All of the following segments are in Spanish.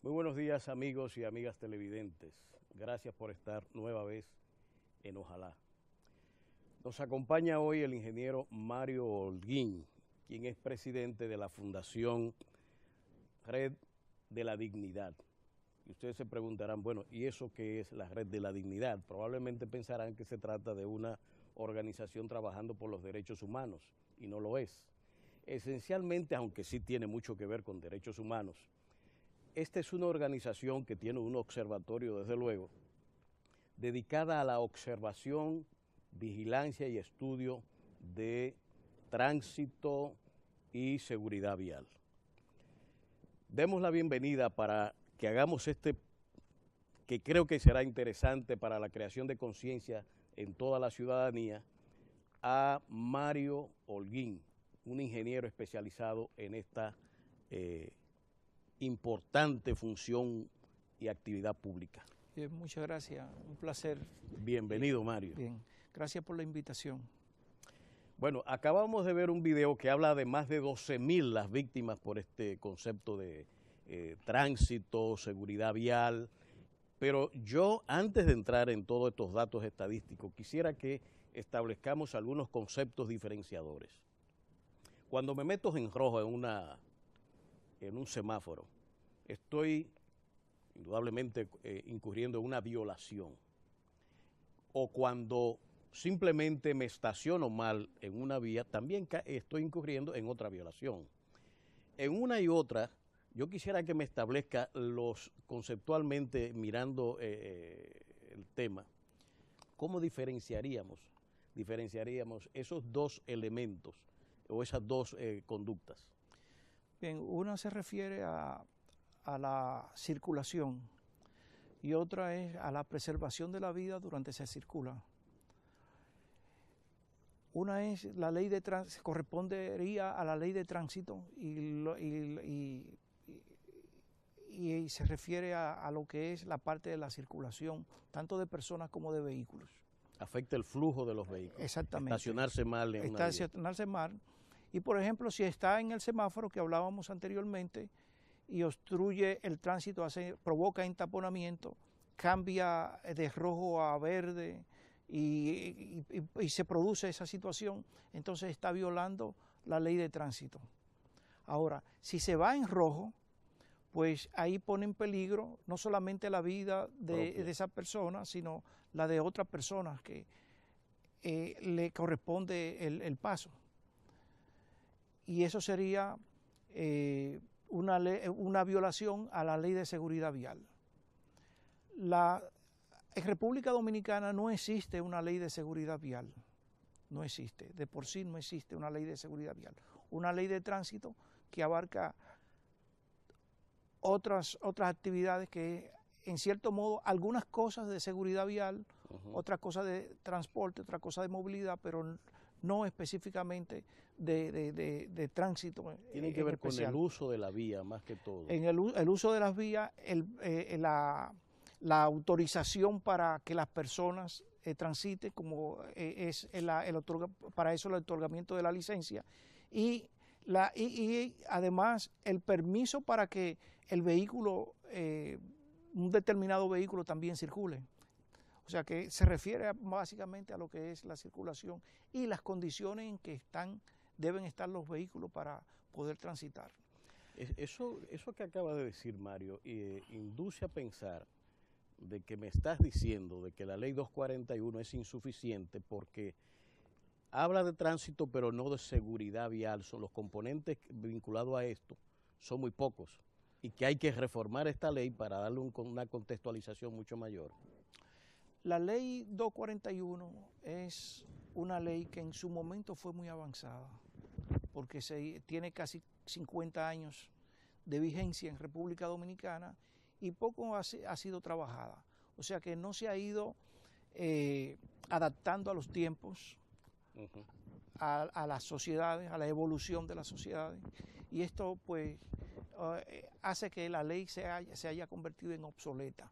Muy buenos días, amigos y amigas televidentes. Gracias por estar nueva vez en Ojalá. Nos acompaña hoy el ingeniero Mario Holguín, quien es presidente de la Fundación Red de la Dignidad. Y ustedes se preguntarán, bueno, ¿y eso qué es la Red de la Dignidad? Probablemente pensarán que se trata de una organización trabajando por los derechos humanos, y no lo es. Esencialmente, aunque sí tiene mucho que ver con derechos humanos, esta es una organización que tiene un observatorio, desde luego, dedicada a la observación, vigilancia y estudio de tránsito y seguridad vial. Demos la bienvenida para que hagamos que creo que será interesante para la creación de conciencia en toda la ciudadanía, a Mario Holguín, un ingeniero especializado en esta importante función y actividad pública. Muchas gracias, un placer. Bienvenido, Mario. Bien, gracias por la invitación. Bueno, acabamos de ver un video que habla de más de 12,000 las víctimas por este concepto de tránsito, seguridad vial, pero yo, antes de entrar en todos estos datos estadísticos, quisiera que establezcamos algunos conceptos diferenciadores. Cuando me meto en rojo en un semáforo, estoy indudablemente incurriendo en una violación. O cuando simplemente me estaciono mal en una vía, también estoy incurriendo en otra violación. En una y otra, yo quisiera que me establezca conceptualmente, mirando el tema, ¿cómo diferenciaríamos esos dos elementos o esas dos conductas? Bien, una se refiere a la circulación y otra es a la preservación de la vida durante se circula. Una es la ley de tránsito, correspondería a la ley de tránsito y se refiere a lo que es la parte de la circulación, tanto de personas como de vehículos. Afecta el flujo de los vehículos. Exactamente. Estacionarse mal en una vía. Estacionarse mal. Y por ejemplo, si está en el semáforo que hablábamos anteriormente y obstruye el tránsito, provoca entaponamiento, cambia de rojo a verde y se produce esa situación, entonces está violando la ley de tránsito. Ahora, si se va en rojo, pues ahí pone en peligro no solamente la vida de esa persona, sino la de otras personas que le corresponde el paso. Y eso sería una violación a la ley de seguridad vial. En República Dominicana no existe una ley de seguridad vial, no existe, de por sí no existe una ley de seguridad vial. Una ley de tránsito que abarca otras actividades que, en cierto modo, algunas cosas de seguridad vial, otras cosas de transporte, otras cosas de movilidad, pero no específicamente de tránsito. Tiene que ver con el uso de la vía más que todo. En el uso de las vías, la autorización para que las personas transiten, como es para eso el otorgamiento de la licencia, y además el permiso para que el vehículo, un determinado vehículo también circule. O sea que se refiere básicamente a lo que es la circulación y las condiciones en que deben estar los vehículos para poder transitar. Eso que acaba de decir, Mario, induce a pensar de que me estás diciendo de que la ley 241 es insuficiente porque habla de tránsito pero no de seguridad vial. Los componentes vinculados a esto son muy pocos y que hay que reformar esta ley para darle una contextualización mucho mayor. La ley 241 es una ley que en su momento fue muy avanzada porque tiene casi 50 años de vigencia en República Dominicana y poco ha sido trabajada. O sea que no se ha ido adaptando a los tiempos, a las sociedades, a la evolución de las sociedades, y esto pues hace que la ley se haya convertido en obsoleta.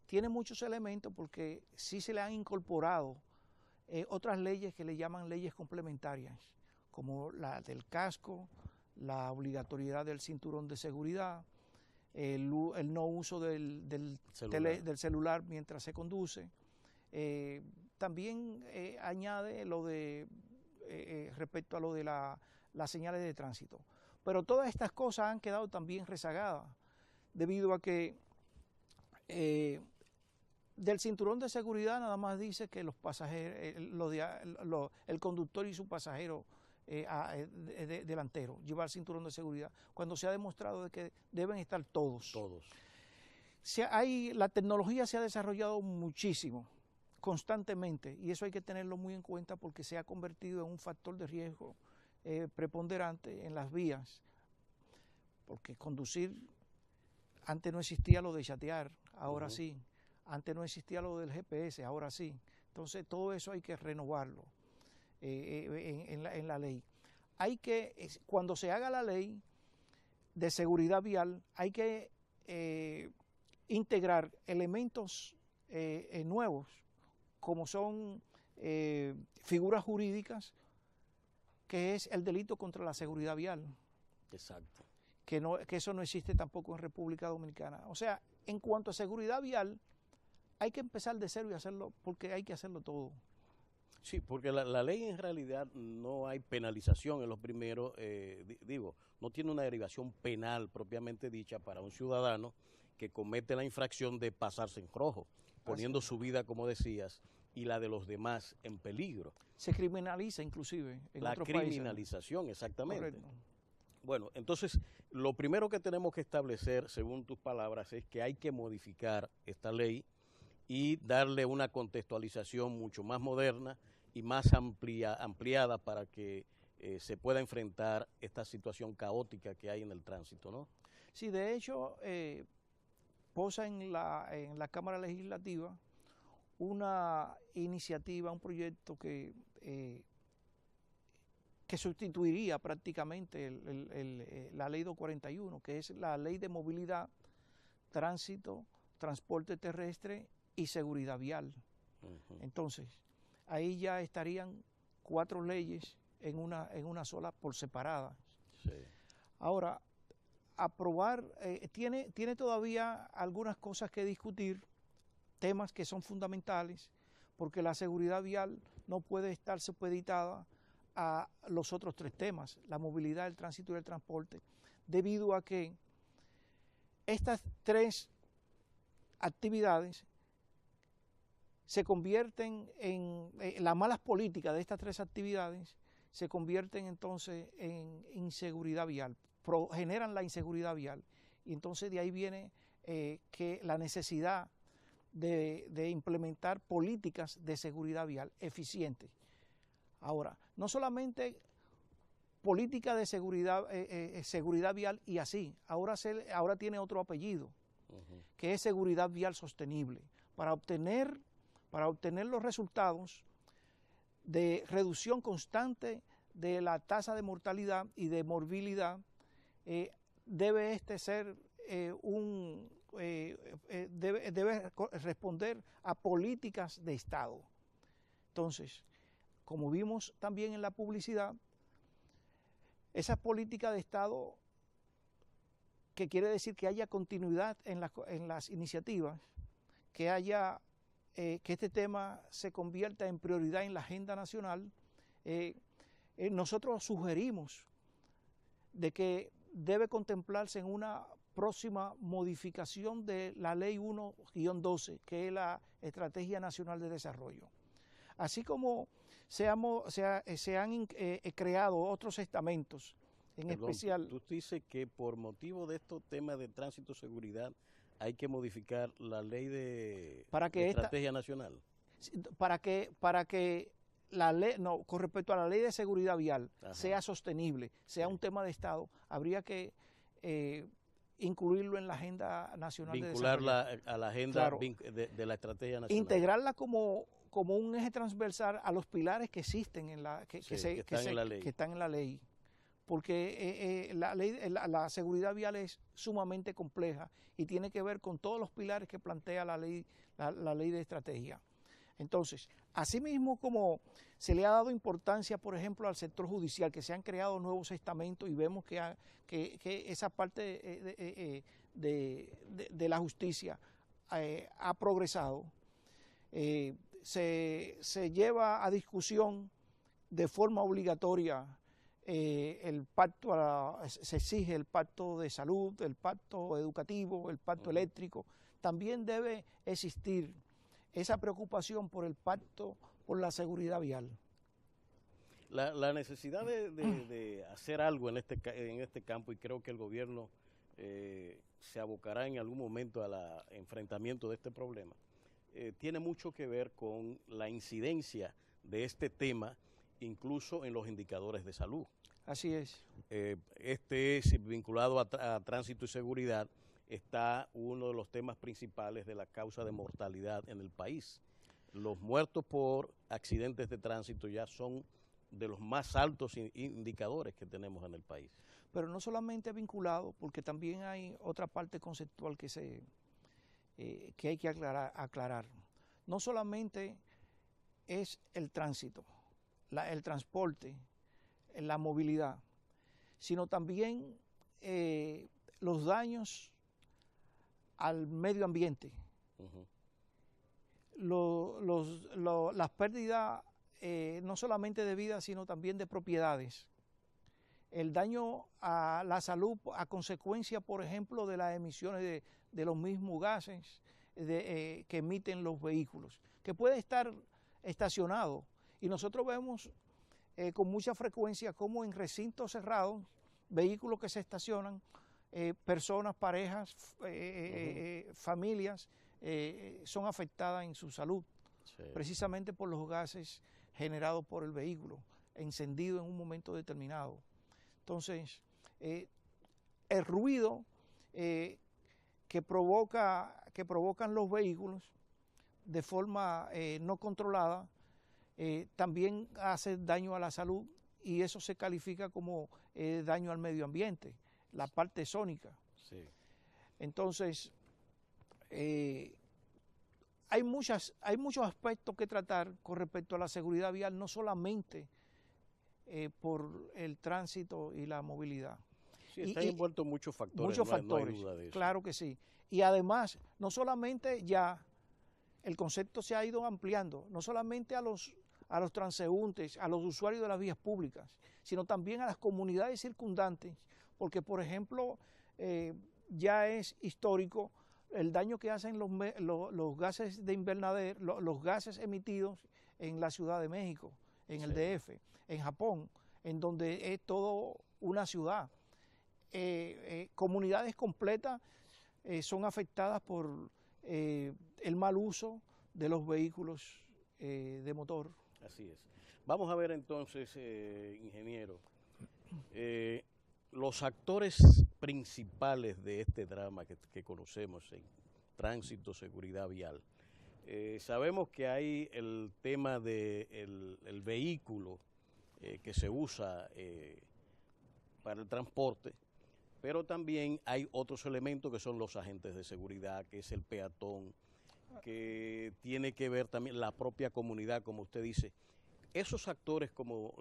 tiene muchos elementos porque sí se le han incorporado otras leyes que le llaman leyes complementarias, como la del casco, la obligatoriedad del cinturón de seguridad, el no uso del celular mientras se conduce. También añade lo de respecto a lo de las señales de tránsito. Pero todas estas cosas han quedado también rezagadas debido a que del cinturón de seguridad nada más dice que los pasajeros, el conductor y su pasajero delantero llevar cinturón de seguridad, cuando se ha demostrado de que deben estar todos. La tecnología se ha desarrollado muchísimo, constantemente, y eso hay que tenerlo muy en cuenta porque se ha convertido en un factor de riesgo preponderante en las vías, porque conducir, antes no existía lo de chatear, ahora sí, antes no existía lo del GPS, ahora sí, entonces todo eso hay que renovarlo en la ley. Cuando se haga la ley de seguridad vial, hay que integrar elementos nuevos, como son figuras jurídicas, que es el delito contra la seguridad vial. Exacto. Que eso no existe tampoco en República Dominicana. O sea, en cuanto a seguridad vial, hay que empezar de cero y hacerlo, porque hay que hacerlo todo. Sí, porque la ley en realidad no hay penalización en los primeros, no tiene una derivación penal propiamente dicha para un ciudadano que comete la infracción de pasarse en rojo, poniendo su vida, como decías, y la de los demás en peligro. Se criminaliza inclusive en otros países. La criminalización, exactamente. Correcto. Bueno, entonces, lo primero que tenemos que establecer, según tus palabras, es que hay que modificar esta ley y darle una contextualización mucho más moderna y más ampliada para que se pueda enfrentar esta situación caótica que hay en el tránsito, ¿no? Sí, de hecho, posa en la Cámara Legislativa una iniciativa, un proyecto que sustituiría prácticamente la Ley 241, que es la Ley de Movilidad, Tránsito, Transporte Terrestre y Seguridad Vial. Entonces, ahí ya estarían 4 leyes en una sola por separada. Sí. Ahora, aprobar, tiene todavía algunas cosas que discutir, temas que son fundamentales, porque la seguridad vial no puede estar supeditada a los otros 3 temas, la movilidad, el tránsito y el transporte, debido a que estas 3 actividades se convierten en las malas políticas de estas 3 actividades, se convierten entonces en inseguridad vial, generan la inseguridad vial, y entonces de ahí viene que la necesidad de implementar políticas de seguridad vial eficientes. Ahora, no solamente política de seguridad vial y así, ahora tiene otro apellido, que es seguridad vial sostenible, para obtener los resultados de reducción constante de la tasa de mortalidad y de morbilidad. Debe debe responder a políticas de Estado. Entonces, como vimos también en la publicidad, esa política de Estado, que quiere decir que haya continuidad en las iniciativas, que este tema se convierta en prioridad en la agenda nacional, nosotros sugerimos de que debe contemplarse en una próxima modificación de la Ley 1-12, que es la Estrategia Nacional de Desarrollo. Así como se han creado otros estamentos, especial... Tú dices que por motivo de estos temas de tránsito y seguridad hay que modificar la Ley de Estrategia Nacional. Para que la ley, con respecto a la Ley de Seguridad Vial, sea sostenible, sea un tema de Estado, habría que incluirlo en la Agenda Nacional de Desarrollo. Vincularla a la agenda de la Estrategia Nacional. Integrarla como un eje transversal a los pilares que existen que están en la ley, porque la seguridad vial es sumamente compleja y tiene que ver con todos los pilares que plantea la ley de estrategia. Entonces, asimismo como se le ha dado importancia, por ejemplo, al sector judicial, que se han creado nuevos estamentos y vemos que esa parte de la justicia ha progresado, se lleva a discusión de forma obligatoria el pacto, se exige el pacto de salud, el pacto educativo, el pacto eléctrico. También debe existir esa preocupación por el pacto por la seguridad vial. La necesidad de hacer algo en este campo, y creo que el gobierno se abocará en algún momento al enfrentamiento de este problema, tiene mucho que ver con la incidencia de este tema, incluso en los indicadores de salud. Así es. Este es vinculado a tránsito y seguridad, está uno de los temas principales de la causa de mortalidad en el país. Los muertos por accidentes de tránsito ya son de los más altos indicadores que tenemos en el país. Pero no solamente vinculado, porque también hay otra parte conceptual que hay que aclarar. No solamente es el tránsito, el transporte, la movilidad, sino también los daños al medio ambiente, las pérdidas no solamente de vida, sino también de propiedades, el daño a la salud a consecuencia, por ejemplo, de las emisiones de los mismos gases que emiten los vehículos, que puede estar estacionado, y nosotros vemos con mucha frecuencia como en recintos cerrados, vehículos que se estacionan, personas, parejas, familias son afectadas en su salud, sí, precisamente por los gases generados por el vehículo, encendido en un momento determinado. Entonces, el ruido que provocan los vehículos de forma no controlada también hace daño a la salud, y eso se califica como daño al medio ambiente, la parte sónica. Sí. Entonces, hay muchos aspectos que tratar con respecto a la seguridad vial, no solamente por el tránsito y la movilidad. Sí, están envueltos muchos factores, no hay duda de eso. Claro que sí. Y además, no solamente ya el concepto se ha ido ampliando, no solamente a los transeúntes, a los usuarios de las vías públicas, sino también a las comunidades circundantes, porque, por ejemplo, ya es histórico el daño que hacen los gases de invernadero, los gases emitidos en la Ciudad de México, en el DF, en Japón, en donde es todo una ciudad. Comunidades completas son afectadas por el mal uso de los vehículos de motor. Así es. Vamos a ver entonces, ingeniero, los actores principales de este drama que conocemos en tránsito, seguridad vial. Sabemos que hay el tema del vehículo que se usa para el transporte, pero también hay otros elementos que son los agentes de seguridad, que es el peatón, que tiene que ver también la propia comunidad, como usted dice. Esos actores como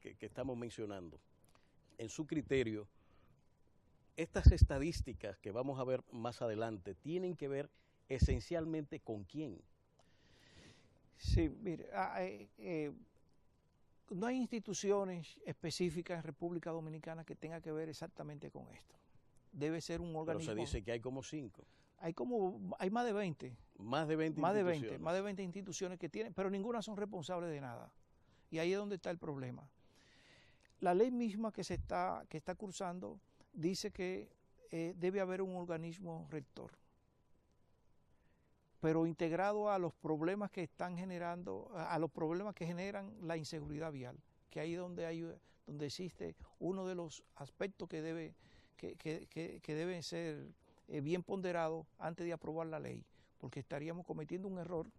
que estamos mencionando, en su criterio, estas estadísticas que vamos a ver más adelante, ¿tienen que ver esencialmente con quién? Sí, mire, no hay instituciones específicas en República Dominicana que tengan que ver exactamente con esto. Debe ser un organismo. Pero se dice que hay como 5. Hay más de 20. Más de 20 instituciones. Más de 20 instituciones que tienen, pero ninguna son responsables de nada. Y ahí es donde está el problema. La ley misma que está cursando dice que debe haber un organismo rector, pero integrado a los problemas que están generando, a los problemas que generan la inseguridad vial, que ahí donde existe uno de los aspectos que deben ser bien ponderados antes de aprobar la ley, porque estaríamos cometiendo un error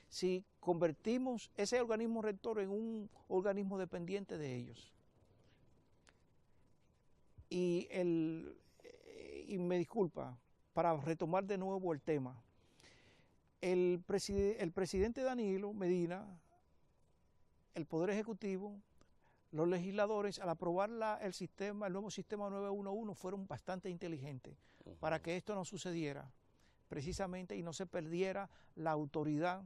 si convertimos ese organismo rector en un organismo dependiente de ellos. Y, y me disculpa, para retomar de nuevo el tema, el presidente Danilo Medina, el Poder Ejecutivo, los legisladores, al aprobar el nuevo sistema 911, fueron bastante inteligentes para que esto no sucediera, precisamente, y no se perdiera la autoridad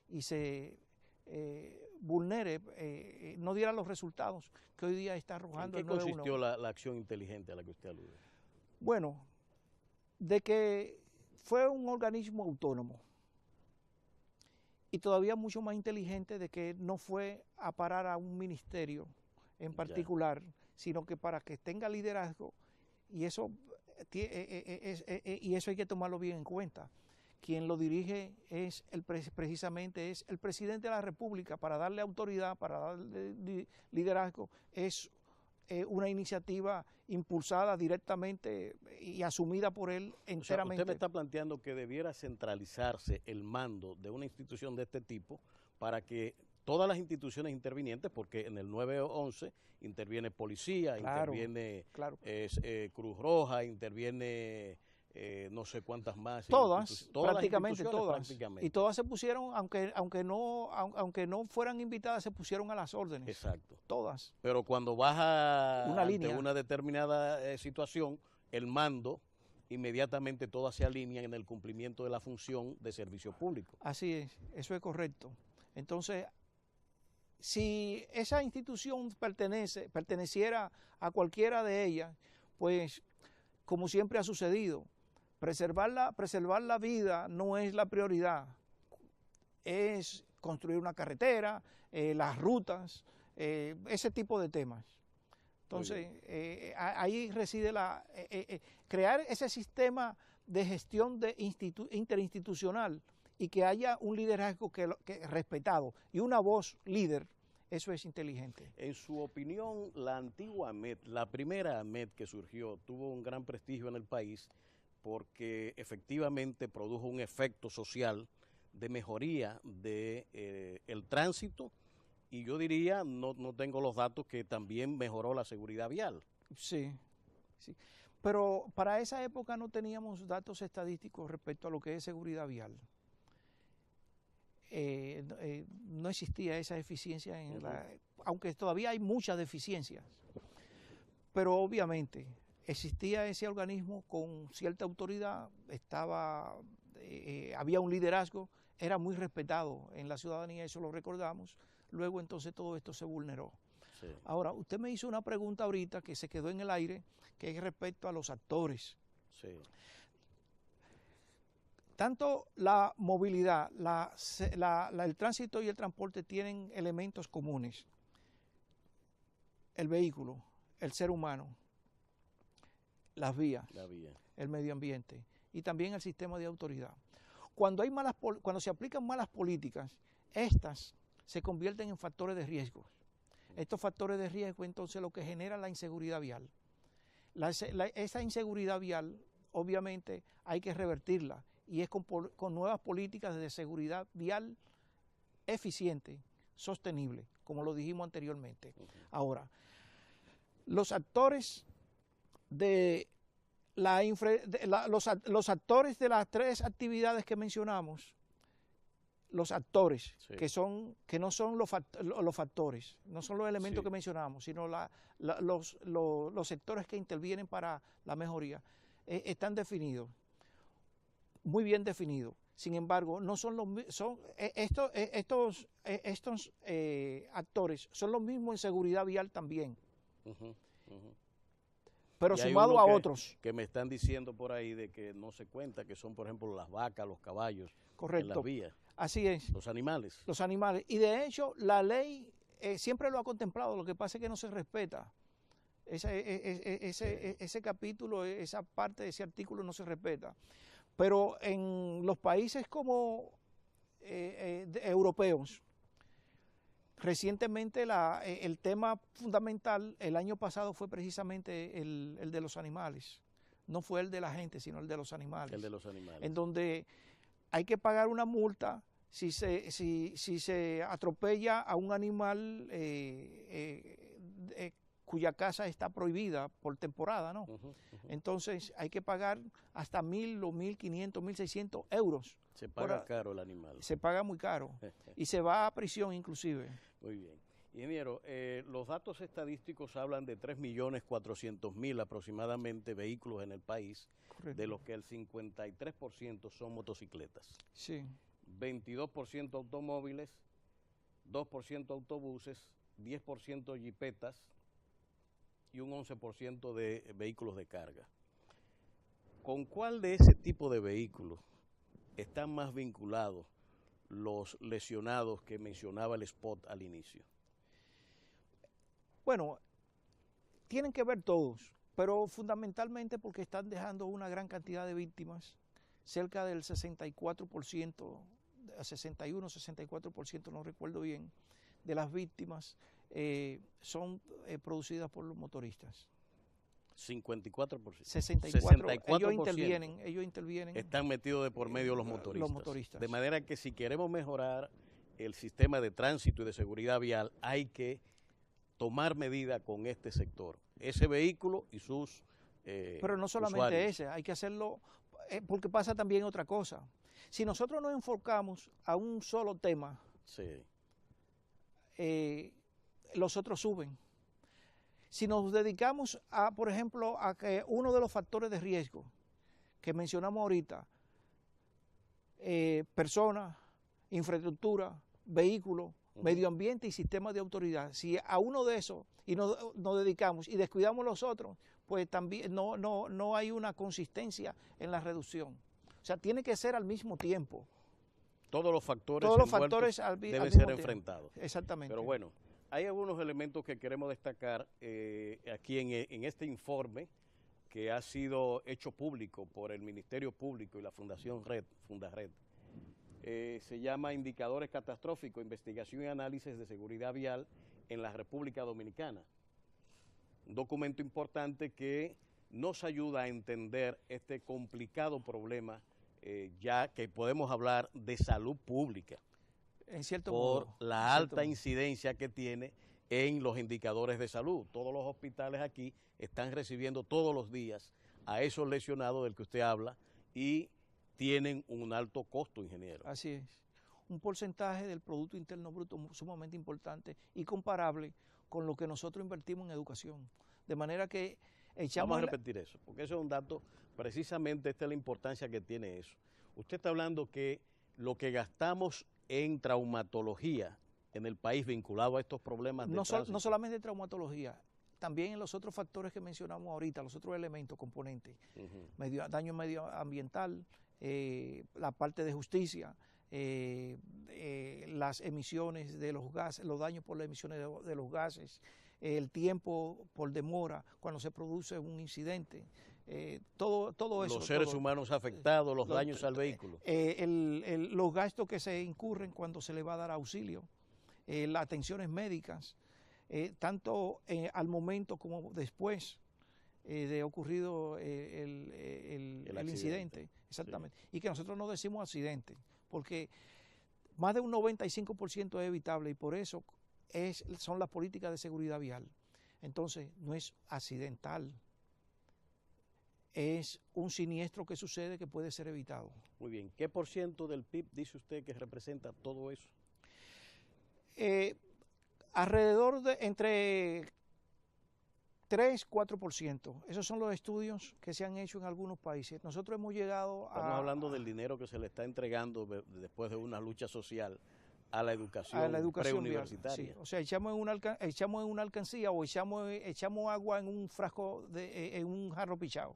y se vulnere, no diera los resultados que hoy día está arrojando el 911. ¿En qué consistió la acción inteligente a la que usted alude? Bueno, de que fue un organismo autónomo y todavía mucho más inteligente de que no fue a parar a un ministerio en particular, sino que para que tenga liderazgo, y eso hay que tomarlo bien en cuenta. Quien lo dirige es precisamente es el presidente de la República. Para darle autoridad, para darle liderazgo, es una iniciativa impulsada directamente y asumida por él enteramente. O sea, usted me está planteando que debiera centralizarse el mando de una institución de este tipo para que todas las instituciones intervinientes, porque en el 911 interviene policía, interviene Cruz Roja, interviene no sé cuántas más. Todas, prácticamente todas. Y todas se pusieron, aunque no fueran invitadas, se pusieron a las órdenes. Exacto. Todas. Pero cuando baja ante una determinada situación, el mando, inmediatamente todas se alinean en el cumplimiento de la función de servicio público. Así es, eso es correcto. Entonces, si esa institución perteneciera a cualquiera de ellas, pues, como siempre ha sucedido, preservar la vida no es la prioridad, es construir una carretera, las rutas, ese tipo de temas. Entonces, ahí reside crear ese sistema de gestión interinstitucional y que haya un liderazgo que respetado y una voz líder. Eso es inteligente. En su opinión, la antigua AMET, la primera AMET que surgió, tuvo un gran prestigio en el país porque efectivamente produjo un efecto social de mejoría del tránsito y yo diría, no tengo los datos, que también mejoró la seguridad vial. Sí, sí. Pero para esa época no teníamos datos estadísticos respecto a lo que es seguridad vial. No existía esa eficiencia, aunque todavía hay muchas deficiencias, pero obviamente existía ese organismo con cierta autoridad, había un liderazgo, era muy respetado en la ciudadanía, eso lo recordamos. Luego entonces todo esto se vulneró. Sí. Ahora, usted me hizo una pregunta ahorita que se quedó en el aire, que es respecto a los actores. Sí. Tanto la movilidad, el tránsito y el transporte tienen elementos comunes. El vehículo, el ser humano, las vías, el medio ambiente y también el sistema de autoridad. Cuando se aplican malas políticas, estas se convierten en factores de riesgo. Estos factores de riesgo entonces lo que genera la inseguridad vial. Esa inseguridad vial obviamente hay que revertirla y es con nuevas políticas de seguridad vial eficiente, sostenible, como lo dijimos anteriormente. Ahora, los actores de los actores de las tres actividades que mencionamos, los actores, sí, que no son los factores, no son los elementos, sí, que mencionamos, sino los sectores que intervienen para la mejoría, están definidos, muy bien definidos. Sin embargo, no son estos actores son los mismos en seguridad vial también. Pero sumado a otros. Que me están diciendo por ahí de que no se cuenta, que son, por ejemplo, las vacas, los caballos. Correcto. En las vías. Así es. Los animales. Los animales. Y de hecho, la ley siempre lo ha contemplado, lo que pasa es que no se respeta. Ese capítulo, esa parte de ese artículo no se respeta. Pero en los países como europeos, recientemente el tema fundamental el año pasado fue precisamente el de los animales. No fue el de la gente, sino el de los animales. El de los animales. En donde hay que pagar una multa si se atropella a un animal cuya casa está prohibida por temporada, ¿no? Entonces hay que pagar hasta 1.000 o 1.500, 1.600 euros. Se paga caro el animal. Se paga muy caro y se va a prisión inclusive. Muy bien. Ingeniero, los datos estadísticos hablan de 3.400.000 aproximadamente vehículos en el país, Correcto. de los que el 53% son motocicletas. Sí. 22% automóviles, 2% autobuses, 10% jipetas y un 11% de vehículos de carga. ¿Con cuál de ese tipo de vehículos están más vinculados los lesionados que mencionaba el spot al inicio? Bueno, tienen que ver todos, pero fundamentalmente porque están dejando una gran cantidad de víctimas, cerca del 64%, 61, 64%, no recuerdo bien, de las víctimas son producidas por los motoristas. 54%. 64%. Ellos intervienen. Están metidos de por medio los motoristas. Los motoristas. De manera que si queremos mejorar el sistema de tránsito y de seguridad vial, hay que tomar medidas con este sector, ese vehículo y sus Pero no solamente usuarios. ese, hay que hacerlo, porque pasa también otra cosa. Si nosotros nos enfocamos a un solo tema, Sí. los otros suben. Si nos dedicamos a, por ejemplo, a que uno de los factores de riesgo que mencionamos ahorita, personas, infraestructura, vehículos, medio ambiente y sistemas de autoridad, si a uno de esos y nos dedicamos y descuidamos los otros, pues también no hay una consistencia en la reducción. O sea, tiene que ser al mismo tiempo. Todos los factores deben ser enfrentados. Exactamente. Pero bueno, hay algunos elementos que queremos destacar aquí en este informe que ha sido hecho público por el Ministerio Público y la Fundación Fundared. Se llama Indicadores Catastróficos, Investigación y Análisis de Seguridad Vial en la República Dominicana. Un documento importante que nos ayuda a entender este complicado problema, ya que podemos hablar de salud pública, en cierto por modo, la alta incidencia que tiene en los indicadores de salud. Todos los hospitales aquí están recibiendo todos los días a esos lesionados del que usted habla y tienen un alto costo, ingeniero. Así es. Un porcentaje del Producto Interno Bruto sumamente importante y comparable con lo que nosotros invertimos en educación. De manera que Vamos a repetir eso, porque eso es un dato, precisamente esta es la importancia que tiene eso. Usted está hablando que lo que gastamos en traumatología en el país vinculado a estos problemas de tránsito. No solamente traumatología, también en los otros factores que mencionamos ahorita, los otros elementos, componentes, daño medioambiental, la parte de justicia, las emisiones de los gases, los daños por las emisiones de los gases, el tiempo por demora cuando se produce un incidente, todo eso. Los seres humanos afectados, los daños al vehículo. Los gastos que se incurren cuando se le va a dar auxilio, las atenciones médicas, tanto al momento como después de ocurrido el incidente. Exactamente. Sí. Y que nosotros no decimos accidente, porque más de un 95% es evitable y por eso son las políticas de seguridad vial. Entonces, no es accidental, es un siniestro que sucede que puede ser evitado. Muy bien. ¿Qué por ciento del PIB dice usted que representa todo eso? Alrededor de entre 3-4%. Esos son los estudios que se han hecho en algunos países. Nosotros hemos llegado Estamos hablando del dinero que se le está entregando después de una lucha social a la educación preuniversitaria. Sí. O sea, echamos en una alcancía o echamos agua en un frasco, en un jarro pichado.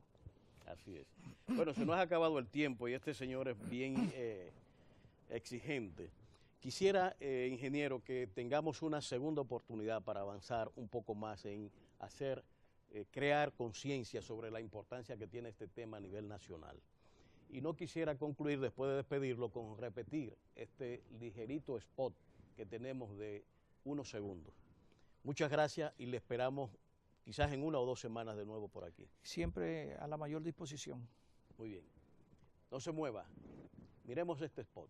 Así es. Bueno, se nos ha acabado el tiempo y este señor es bien exigente. Quisiera, ingeniero, que tengamos una segunda oportunidad para avanzar un poco más en crear conciencia sobre la importancia que tiene este tema a nivel nacional. Y no quisiera concluir, después de despedirlo, con repetir este ligerito spot que tenemos de unos segundos. Muchas gracias y le esperamos quizás en 1 o 2 semanas de nuevo por aquí. Siempre a la mayor disposición. Muy bien. No se mueva. Miremos este spot.